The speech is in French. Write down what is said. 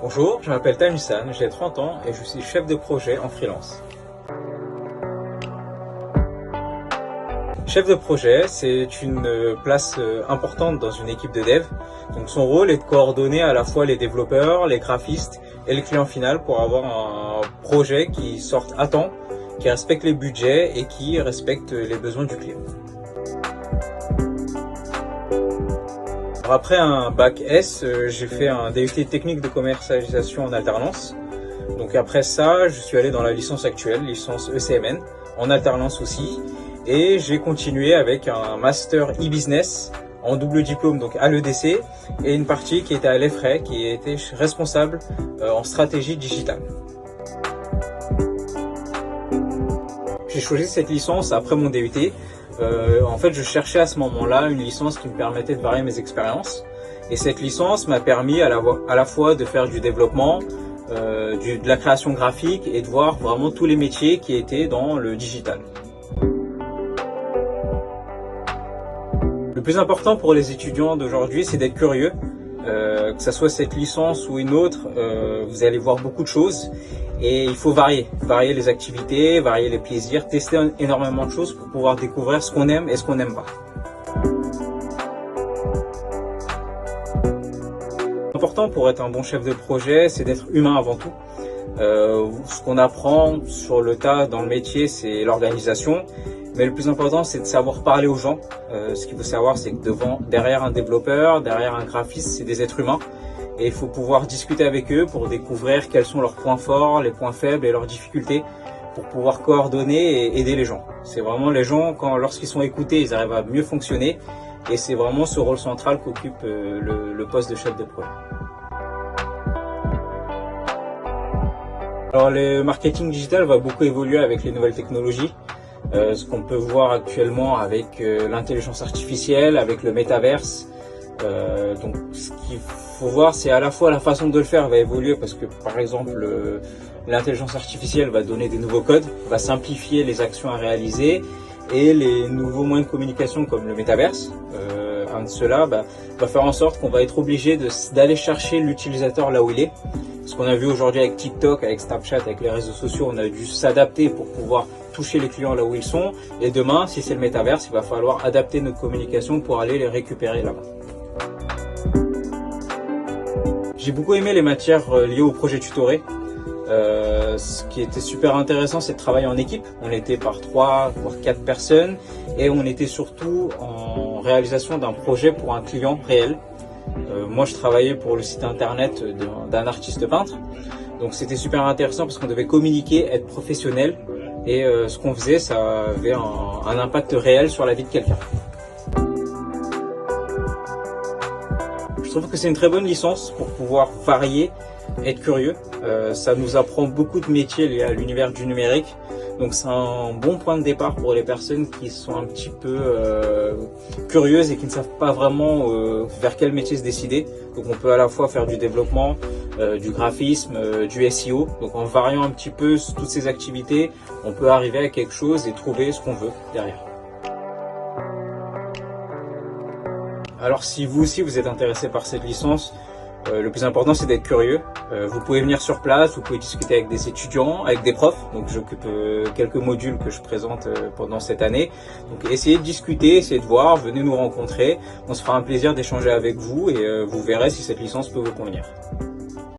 Bonjour, je m'appelle Tanusan, j'ai 30 ans et je suis chef de projet en freelance. Chef de projet, c'est une place importante dans une équipe de dev. Donc son rôle est de coordonner à la fois les développeurs, les graphistes et le client final pour avoir un projet qui sorte à temps, qui respecte les budgets et qui respecte les besoins du client. Après un bac S, j'ai fait un DUT technique de commercialisation en alternance. Donc après ça, je suis allé dans la licence actuelle, licence ECMN, en alternance aussi. Et j'ai continué avec un master e-business en double diplôme donc à l'EDC et une partie qui était à l'EFRAY, qui était responsable en stratégie digitale. J'ai choisi cette licence après mon DUT. En fait, je cherchais à ce moment-là une licence qui me permettait de varier mes expériences. Et cette licence m'a permis à la fois de faire du développement, de la création graphique et de voir vraiment tous les métiers qui étaient dans le digital. Le plus important pour les étudiants d'aujourd'hui, c'est d'être curieux. Que ce soit cette licence ou une autre, vous allez voir beaucoup de choses et il faut varier les activités, varier les plaisirs, tester énormément de choses pour pouvoir découvrir ce qu'on aime et ce qu'on n'aime pas. L'important pour être un bon chef de projet, c'est d'être humain avant tout. Ce qu'on apprend sur le tas dans le métier, c'est l'organisation. Mais le plus important, c'est de savoir parler aux gens. Ce qu'il faut savoir, c'est que derrière un développeur, derrière un graphiste, c'est des êtres humains. Et il faut pouvoir discuter avec eux pour découvrir quels sont leurs points forts, les points faibles et leurs difficultés pour pouvoir coordonner et aider les gens. C'est vraiment les gens, lorsqu'ils sont écoutés, ils arrivent à mieux fonctionner. Et c'est vraiment ce rôle central qu'occupe le poste de chef de projet. Alors, le marketing digital va beaucoup évoluer avec les nouvelles technologies. Ce qu'on peut voir actuellement avec l'intelligence artificielle, avec le métaverse. Donc ce qu'il faut voir, c'est à la fois la façon de le faire va évoluer parce que par exemple l'intelligence artificielle va donner des nouveaux codes, va simplifier les actions à réaliser et les nouveaux moyens de communication comme le métaverse, un de ceux-là va faire en sorte qu'on va être obligé d'aller chercher l'utilisateur là où il est. Ce qu'on a vu aujourd'hui avec TikTok, avec Snapchat, avec les réseaux sociaux, on a dû s'adapter pour pouvoir toucher les clients là où ils sont. Et demain, si c'est le métaverse, il va falloir adapter notre communication pour aller les récupérer là-bas. J'ai beaucoup aimé les matières liées au projet tutoré. Ce qui était super intéressant, c'est de travailler en équipe. On était par 3 voire 4 personnes et on était surtout en réalisation d'un projet pour un client réel. Moi, je travaillais pour le site internet d'un artiste peintre. Donc c'était super intéressant parce qu'on devait communiquer, être professionnel et ce qu'on faisait, ça avait un impact réel sur la vie de quelqu'un. Je trouve que c'est une très bonne licence pour pouvoir varier, être curieux. Ça nous apprend beaucoup de métiers liés à l'univers du numérique. Donc c'est un bon point de départ pour les personnes qui sont un petit peu curieuses et qui ne savent pas vraiment vers quel métier se décider. Donc on peut à la fois faire du développement, du graphisme, du SEO. Donc en variant un petit peu toutes ces activités, on peut arriver à quelque chose et trouver ce qu'on veut derrière. Alors si vous aussi vous êtes intéressé par cette licence, le plus important c'est d'être curieux. Vous pouvez venir sur place, vous pouvez discuter avec des étudiants, avec des profs. Donc j'occupe quelques modules que je présente pendant cette année. Donc essayez de discuter, essayez de voir, venez nous rencontrer. On se fera un plaisir d'échanger avec vous et vous verrez si cette licence peut vous convenir.